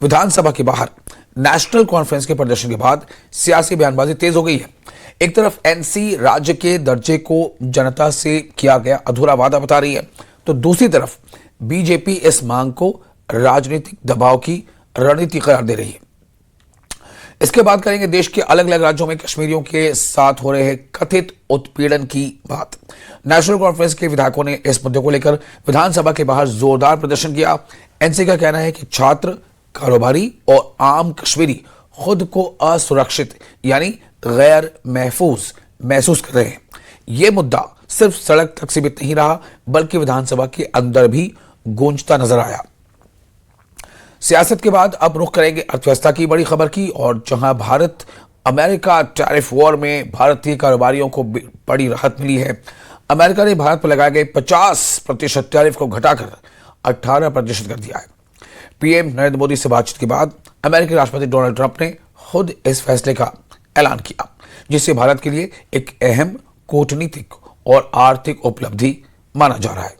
विधानसभा के बाहर national conference के प्रदर्शन के बाद सियासी बयानबाजी तेज हो गई है। एक तरफ एनसी राज्य के दर्जे को जनता से किया गया अधूरा वादा बता रही है, तो दूसरी तरफ बीजेपी इस मांग को राजनीतिक दबाव की रणनीति करार दे रही है। इसके बाद करेंगे देश के अलग अलग राज्यों में कश्मीरियों के साथ हो रहे कथित उत्पीड़न की बात। नेशनल कॉन्फ्रेंस के विधायकों ने इस मुद्दे को लेकर विधानसभा के बाहर जोरदार प्रदर्शन किया। एनसी का कहना है कि छात्र, कारोबारी और आम कश्मीरी खुद को असुरक्षित यानी गैर महफूज महसूस कर रहे हैं। यह मुद्दा सिर्फ सड़क तक सीमित नहीं रहा, बल्कि विधानसभा के अंदर भी गूंजता नजर आया। सियासत के बाद अब रुख करेंगे अर्थव्यवस्था की बड़ी खबर की, और जहां भारत अमेरिका टैरिफ वॉर में भारतीय कारोबारियों को बड़ी राहत मिली है। अमेरिका ने भारत पर लगाए गए 50% टैरिफ को घटाकर 18% कर दिया है। पीएम नरेंद्र मोदी से बातचीत के बाद अमेरिकी राष्ट्रपति डोनाल्ड ट्रंप ने खुद इस फैसले का ऐलान किया, जिससे भारत के लिए एक अहम कूटनीतिक और आर्थिक उपलब्धि माना जा रहा है।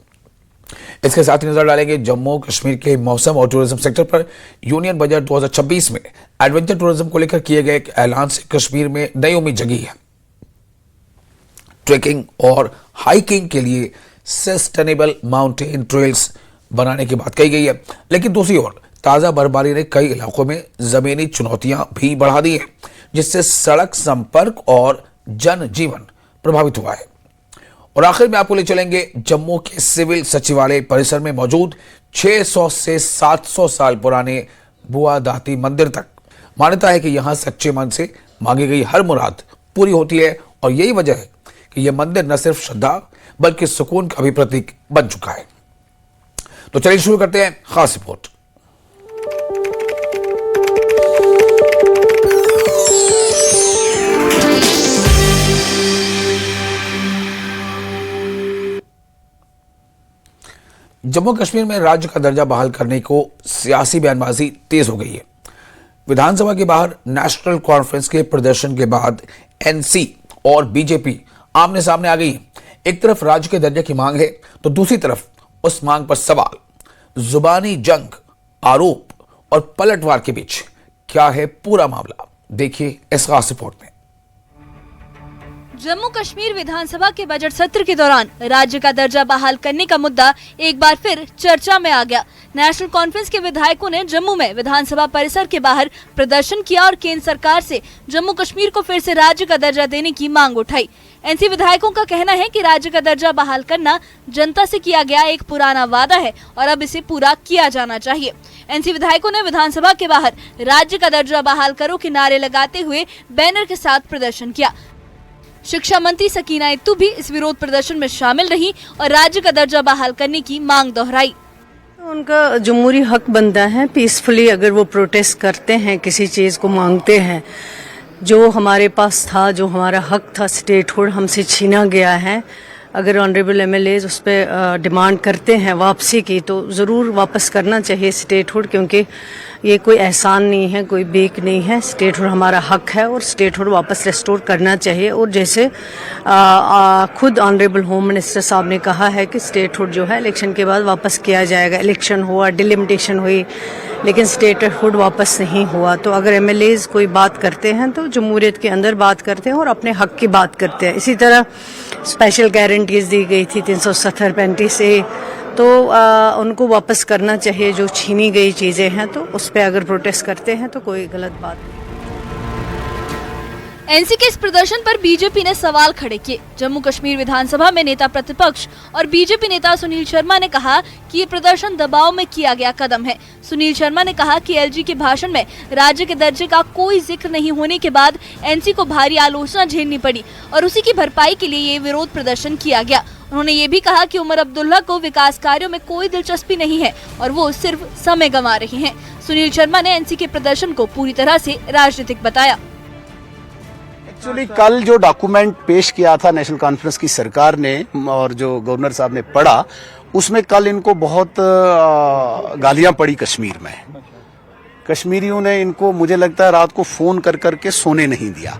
इसके साथ ही नजर डालेंगे जम्मू कश्मीर के मौसम और टूरिज्म सेक्टर पर। यूनियन बजट 2026 में एडवेंचर टूरिज्म को लेकर किए गए एक ऐलान से कश्मीर में नई उम्मीद जगी है। ट्रेकिंग और हाइकिंग के लिए सस्टेनेबल माउंटेन ट्रेल्स बनाने की बात कही गई है, लेकिन दूसरी ओर ताजा बर्फबारी ने कई इलाकों में जमीनी चुनौतियां भी बढ़ा दी हैं, जिससे सड़क संपर्क और जनजीवन प्रभावित हुआ है। और आखिर में आपको ले चलेंगे जम्मू के सिविल सचिवालय परिसर में मौजूद 600 से 700 साल पुराने बुआ दाती मंदिर तक। मान्यता है कि यहां सच्चे मन से मांगी गई हर मुराद पूरी होती है, और यही वजह है कि यह मंदिर न सिर्फ श्रद्धा बल्कि सुकून का भी प्रतीक बन चुका है। तो चलिए शुरू करते हैं खास रिपोर्ट। जम्मू कश्मीर में राज्य का दर्जा बहाल करने को सियासी बयानबाजी तेज हो गई है। विधानसभा के बाहर नेशनल कॉन्फ्रेंस के प्रदर्शन के बाद एनसी और बीजेपी आमने सामने आ गई है। एक तरफ राज्य के दर्जे की मांग है, तो दूसरी तरफ उस मांग पर सवाल, जुबानी जंग, आरोप और पलटवार के बीच क्या है पूरा मामला, देखिए इस खास रिपोर्ट में। जम्मू कश्मीर विधानसभा के बजट सत्र के दौरान राज्य का दर्जा बहाल करने का मुद्दा एक बार फिर चर्चा में आ गया। नेशनल कॉन्फ्रेंस के विधायकों ने जम्मू में विधानसभा परिसर के बाहर प्रदर्शन किया और केंद्र सरकार से जम्मू कश्मीर को फिर से राज्य का दर्जा देने की मांग उठाई। एनसी विधायकों का कहना है कि राज्य का दर्जा बहाल करना जनता से किया गया एक पुराना वादा है और अब इसे पूरा किया जाना चाहिए। एनसी विधायकों ने विधानसभा के बाहर राज्य का दर्जा बहाल करो के नारे लगाते हुए बैनर के साथ प्रदर्शन किया। शिक्षा मंत्री सकीना इत्तू भी इस विरोध प्रदर्शन में शामिल रही और राज्य का दर्जा बहाल करने की मांग दोहराई। उनका जमहूरी हक बनता है, पीसफुली अगर वो प्रोटेस्ट करते हैं, किसी चीज़ को मांगते हैं, जो हमारे पास था, जो हमारा हक था, स्टेटहुड हमसे छीना गया है। अगर ऑनरेबल एमएलएज उस पर डिमांड करते हैं वापसी की, तो ज़रूर वापस करना चाहिए स्टेटहुड, क्योंकि ये कोई एहसान नहीं है, कोई बेक नहीं है। स्टेटहुड हमारा हक है और स्टेटहुड वापस रिस्टोर करना चाहिए। और जैसे खुद ऑनरेबल होम मिनिस्टर साहब ने कहा है कि स्टेटहुड जो है इलेक्शन के बाद वापस किया जाएगा। इलेक्शन हुआ, डिलिमिटेशन हुई, लेकिन स्टेटहुड वापस नहीं हुआ। तो अगर एमएलएज कोई बात करते हैं तो जमहूरियत के अंदर बात करते हैं और अपने हक की बात करते हैं। इसी तरह स्पेशल गारंटीज दी गई थी 370-35 ए, तो उनको वापस करना चाहिए। जो छीनी गई चीज़ें हैं तो उस पर अगर प्रोटेस्ट करते हैं तो कोई गलत बात नहीं। एनसी के इस प्रदर्शन पर बीजेपी ने सवाल खड़े किए। जम्मू कश्मीर विधानसभा में नेता प्रतिपक्ष और बीजेपी नेता सुनील शर्मा ने कहा कि ये प्रदर्शन दबाव में किया गया कदम है। सुनील शर्मा ने कहा कि एलजी के भाषण में राज्य के दर्जे का कोई जिक्र नहीं होने के बाद एनसी को भारी आलोचना झेलनी पड़ी और उसी की भरपाई के लिए ये विरोध प्रदर्शन किया गया। उन्होंने ये भी कहा कि उमर अब्दुल्ला को विकास कार्यों में कोई दिलचस्पी नहीं है और वो सिर्फ समय गंवा रहे हैं। सुनील शर्मा ने एनसी के प्रदर्शन को पूरी तरह से राजनीतिक बताया। एक्चुअली कल जो डॉक्यूमेंट पेश किया था नेशनल कॉन्फ्रेंस की सरकार ने और जो गवर्नर साहब ने पढ़ा, उसमें कल इनको बहुत गालियां पड़ी कश्मीर में। कश्मीरियों ने इनको, मुझे लगता है, रात को फोन कर करके सोने नहीं दिया।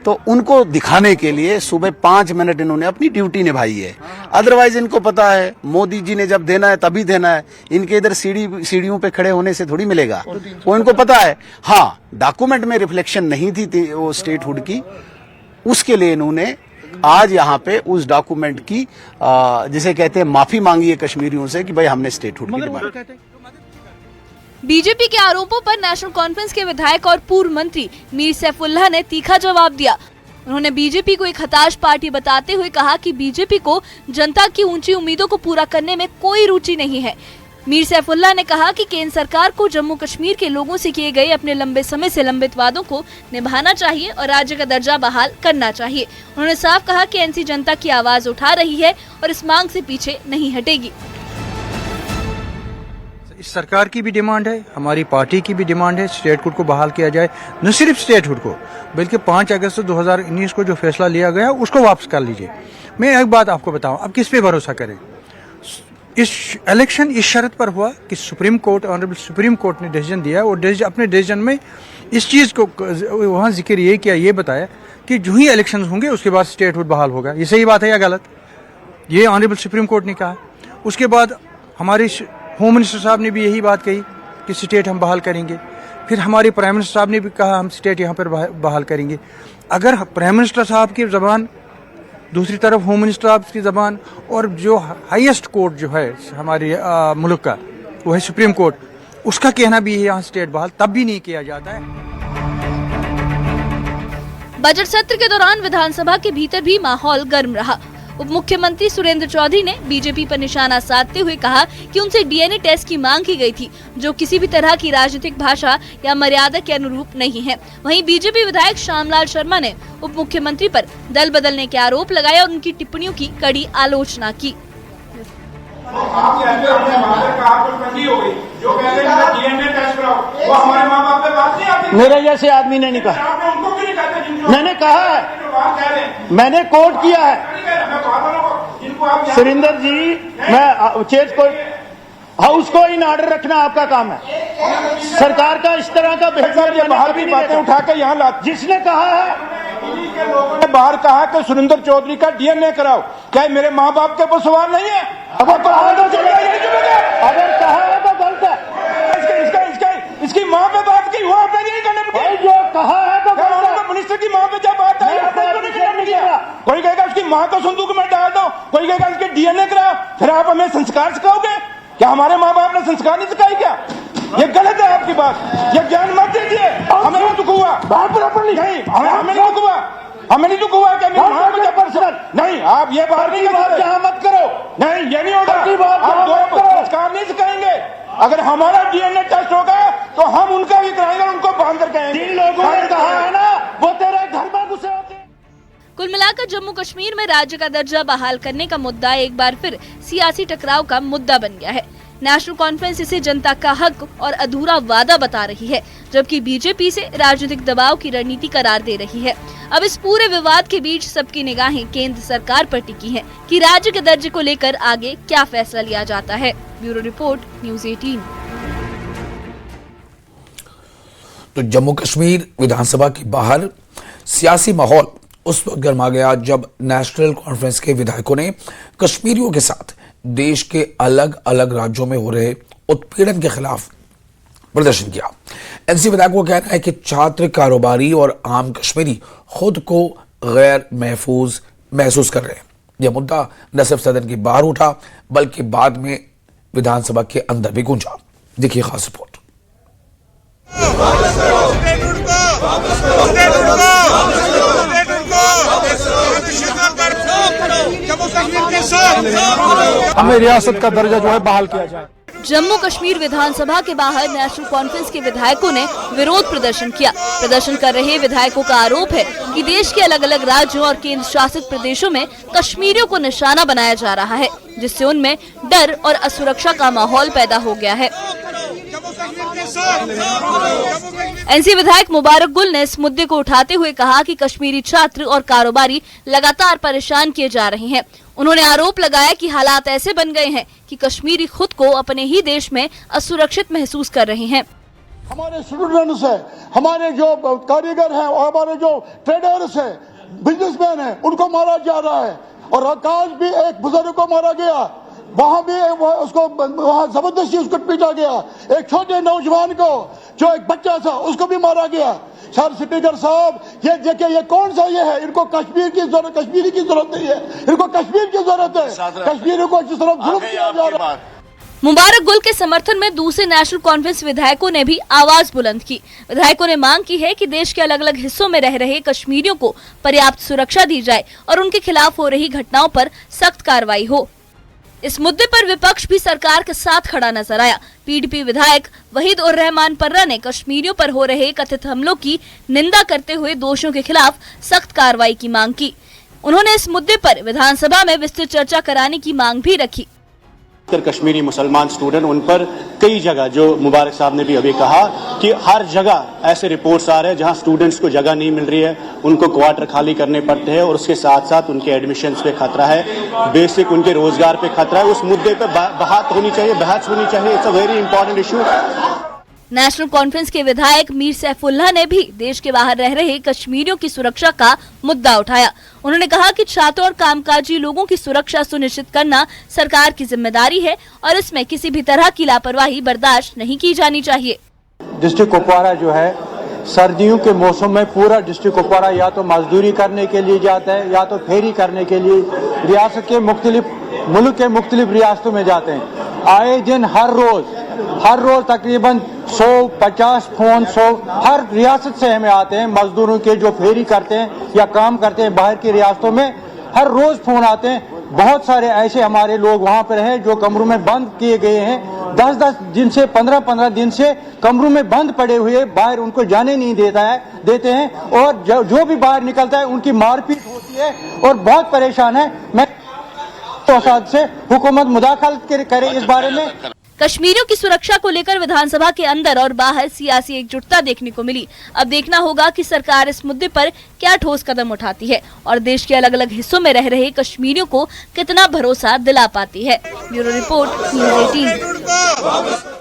तो उनको दिखाने के लिए सुबह 5 मिनट इन्होंने अपनी ड्यूटी निभाई है। अदरवाइज इनको पता है मोदी जी ने जब देना है तभी देना है, इनके इधर सीढ़ियों पे खड़े होने से थोड़ी मिलेगा, वो इनको पता है। हाँ, डॉक्यूमेंट में रिफ्लेक्शन नहीं थी वो स्टेटहुड की, उसके लिए इन्होंने आज यहाँ पे उस डॉक्यूमेंट की जिसे कहते हैं माफी मांगी है कश्मीरियों से कि भाई हमने स्टेटहुड की डिमांड। बीजेपी के आरोपों पर नेशनल कॉन्फ्रेंस के विधायक और पूर्व मंत्री मीर सैफुल्लाह ने तीखा जवाब दिया। उन्होंने बीजेपी को एक हताश पार्टी बताते हुए कहा कि बीजेपी को जनता की ऊंची उम्मीदों को पूरा करने में कोई रुचि नहीं है। मीर सैफुल्लाह ने कहा कि केंद्र सरकार को जम्मू कश्मीर के लोगों से किए गए अपने लंबे समय से लंबित वादों को निभाना चाहिए और राज्य का दर्जा बहाल करना चाहिए। उन्होंने साफ कहा कि एनसी जनता की आवाज उठा रही है और इस मांग से पीछे नहीं हटेगी। इस सरकार की भी डिमांड है, हमारी पार्टी की भी डिमांड है, स्टेटहुड को बहाल किया जाए। न सिर्फ स्टेटहुड को बल्कि 5 अगस्त 2019 को जो फैसला लिया गया उसको वापस कर लीजिए। मैं एक बात आपको बताऊं, अब किस पे भरोसा करें? इस इलेक्शन इस शर्त पर हुआ कि supreme court, honourable supreme court ने डिसीजन दिया और अपने डिसीजन में इस चीज को वहां जिक्र ये किया, ये बताया कि जो ही इलेक्शन होंगे उसके बाद स्टेटहुड बहाल होगा। ये सही बात है या गलत? ये ऑनरेबल सुप्रीम कोर्ट ने कहा। उसके बाद हमारे होम मिनिस्टर साहब ने भी यही बात कही कि स्टेट हम बहाल करेंगे। फिर हमारे प्राइम मिनिस्टर साहब ने भी कहा हम स्टेट यहाँ पर बहाल करेंगे। अगर प्राइम मिनिस्टर साहब की जबान, दूसरी तरफ होम मिनिस्टर साहब की जबान, और जो हाईएस्ट कोर्ट जो है हमारे मुल्क का वो है सुप्रीम कोर्ट, उसका कहना भी है यहाँ स्टेट बहाल तब भी नहीं किया जाता है। बजट सत्र के दौरान विधानसभा के भीतर भी माहौल गर्म रहा। उप मुख्यमंत्री सुरेंद्र चौधरी ने बीजेपी पर निशाना साधते हुए कहा कि उनसे डीएनए टेस्ट की मांग की गई थी, जो किसी भी तरह की राजनीतिक भाषा या मर्यादा के अनुरूप नहीं है। वहीं बीजेपी विधायक श्यामलाल शर्मा ने उप मुख्यमंत्री पर दल बदलने के आरोप लगाए और उनकी टिप्पणियों की कड़ी आलोचना की। मेरे जैसे आदमी ने नहीं कहा, मैंने कहा है, मैंने कोट किया है। सुरेंद्र जी, मैं चेत को हाउस को इन ऑर्डर रखना आपका काम है। सरकार का इस तरह का बिहेवियर बाहर भी बातें उठा के यहाँ ला, जिसने कहा है बाहर कहा कि सुरेंद्र चौधरी का डीएनए कराओ, क्या मेरे माँ बाप के ऊपर सवाल नहीं है? अगर कहा है तो गलत है। इसकी माँ पे बात की, वो आपने नहीं करने जो कहा है तो मिनिस्टर की माँ पे जब बात आई कोई कहेगा उसकी माँ को संदूक में डाल दो, कोई कहेगा उसके डीएनए कराओ, फिर आप हमें संस्कार सिखाओगे? क्या हमारे माँ बाप ने संस्कार नहीं सिखाई क्या? ये गलत है आपकी बात, ये ज्ञान मत दीजिए। हमें नहीं दुख हुआ, नहीं हमें नहीं दुख हुआ, हमें नहीं दुख हुआ कि नहीं, आप ये बात नहीं मत करो, नहीं ये नहीं होगा। आप दो संस्कार नहीं सिखाएंगे। अगर हमारा डीएनए टेस्ट होगा तो हम उनका भी कराएंगे, उनको बांध कर कहेंगे। जिन लोगों ने कहा है ना वो तेरे घर में घुसे होते। कुल मिलाकर जम्मू कश्मीर में राज्य का दर्जा बहाल करने का मुद्दा एक बार फिर सियासी टकराव का मुद्दा बन गया है। नेशनल कॉन्फ्रेंस इसे जनता का हक और अधूरा वादा बता रही है, जबकि बीजेपी से राजनीतिक दबाव की रणनीति करार दे रही है। अब इस पूरे विवाद के बीच सबकी निगाहें केंद्र सरकार पर टिकी हैं कि राज्य के दर्जे को लेकर आगे क्या फैसला लिया जाता है। Bureau report, news 18। तो जम्मू कश्मीर विधानसभा के बाहर सियासी माहौल उस वक्त गर्मा गया जब नेशनल कॉन्फ्रेंस के विधायकों ने कश्मीरियों के साथ देश के अलग अलग राज्यों में हो रहे उत्पीड़न के खिलाफ प्रदर्शन किया। एनसी विधायकों का कहना है कि छात्र, कारोबारी और आम कश्मीरी खुद को गैर महफूज महसूस कर रहे हैं। यह मुद्दा न सिर्फ सदन के बाहर उठा बल्कि बाद में विधानसभा के अंदर भी गूंजा। देखिए खास रिपोर्ट। हमें रियासत का दर्जा जो है बहाल किया जाए। जम्मू कश्मीर विधानसभा के बाहर नेशनल कॉन्फ्रेंस के विधायकों ने विरोध प्रदर्शन किया। प्रदर्शन कर रहे विधायकों का आरोप है कि देश के अलग अलग राज्यों और केंद्र शासित प्रदेशों में कश्मीरियों को निशाना बनाया जा रहा है, जिससे उनमें डर और असुरक्षा का माहौल पैदा हो गया है। एनसी विधायक मुबारक गुल ने इस मुद्दे को उठाते हुए कहा कि कश्मीरी छात्र और कारोबारी लगातार परेशान किए जा रहे हैं। उन्होंने आरोप लगाया कि हालात ऐसे बन गए हैं कि कश्मीरी खुद को अपने ही देश में असुरक्षित महसूस कर रहे हैं। हमारे स्टूडेंट्स है, हमारे जो कारीगर हैं, हमारे जो ट्रेडर्स है, बिजनेसमैन है, उनको मारा जा रहा है। और आज भी एक बुजुर्ग को मारा गया, वहां भी उसको वहां जबरदस्ती उसको पीटा गया। एक छोटे नौजवान को, जो एक बच्चा था, उसको भी मारा गया। सर स्पीकर साहब, ये देखिए, ये कौन सा ये है? इनको कश्मीरी की जरूरत नहीं है, इनको कश्मीर की जरूरत है। कश्मीर को जिस तरह जुल्म किया जा रहा है। मुबारक गुल के समर्थन में दूसरे नेशनल कॉन्फ्रेंस विधायकों ने भी आवाज बुलंद की। विधायकों ने मांग की है कि देश के अलग अलग हिस्सों में रह रहे कश्मीरियों को पर्याप्त सुरक्षा दी जाए और उनके खिलाफ हो रही घटनाओं पर सख्त कार्रवाई हो। इस मुद्दे पर विपक्ष भी सरकार के साथ खड़ा नजर आया। पीडीपी विधायक वहीद उर रहमान पर्रा ने कश्मीरियों पर हो रहे कथित हमलों की निंदा करते हुए दोषियों के खिलाफ सख्त कार्रवाई की मांग की। उन्होंने इस मुद्दे पर विधानसभा में विस्तृत चर्चा कराने की मांग भी रखी। कश्मीरी मुसलमान स्टूडेंट, उन पर कई जगह, जो मुबारक साहब ने भी अभी कहा कि हर जगह ऐसे रिपोर्ट्स आ रहे हैं जहां स्टूडेंट्स को जगह नहीं मिल रही है, उनको क्वार्टर खाली करने पड़ते हैं और उसके साथ साथ उनके एडमिशन्स पे खतरा है, बेसिक उनके रोजगार पे खतरा है। उस मुद्दे पे बहस होनी चाहिए। It's a very important issue. National conference के विधायक मीर सैफुल्लाह ने भी देश के बाहर रह रहे कश्मीरियों की सुरक्षा का मुद्दा उठाया। उन्होंने कहा कि छात्रों और कामकाजी लोगों की सुरक्षा सुनिश्चित करना सरकार की जिम्मेदारी है और इसमें किसी भी तरह की लापरवाही बर्दाश्त नहीं की जानी चाहिए। डिस्ट्रिक्ट कुपवारा जो है, सर्दियों के मौसम में पूरा डिस्ट्रिक्ट कुपवारा या तो मजदूरी करने के लिए जाता है या तो फेरी करने के लिए रियासत के मुल्क के मुख्तलिफ रियासतों में जाते हैं। आए दिन हर रोज तकरीबन 150 फोन हर रियासत से हमें आते हैं। मजदूरों के जो फेरी करते हैं या काम करते हैं बाहर की रियासतों में, हर रोज फोन आते हैं। बहुत सारे ऐसे हमारे लोग वहां पर हैं जो कमरों में बंद किए गए हैं, 10-10 दिन से 15-15 दिन से कमरों में बंद पड़े हुए, बाहर उनको जाने नहीं देते हैं और जो भी बाहर निकलता है उनकी मारपीट होती है और बहुत परेशान है। मैं से हुकूमत मुदाखलत करे इस बारे में। कश्मीरियों की सुरक्षा को लेकर विधानसभा के अंदर और बाहर सियासी एकजुटता देखने को मिली। अब देखना होगा कि सरकार इस मुद्दे पर क्या ठोस कदम उठाती है और देश के अलग अलग हिस्सों में रह रहे कश्मीरियों को कितना भरोसा दिला पाती है। Bureau report, news 18।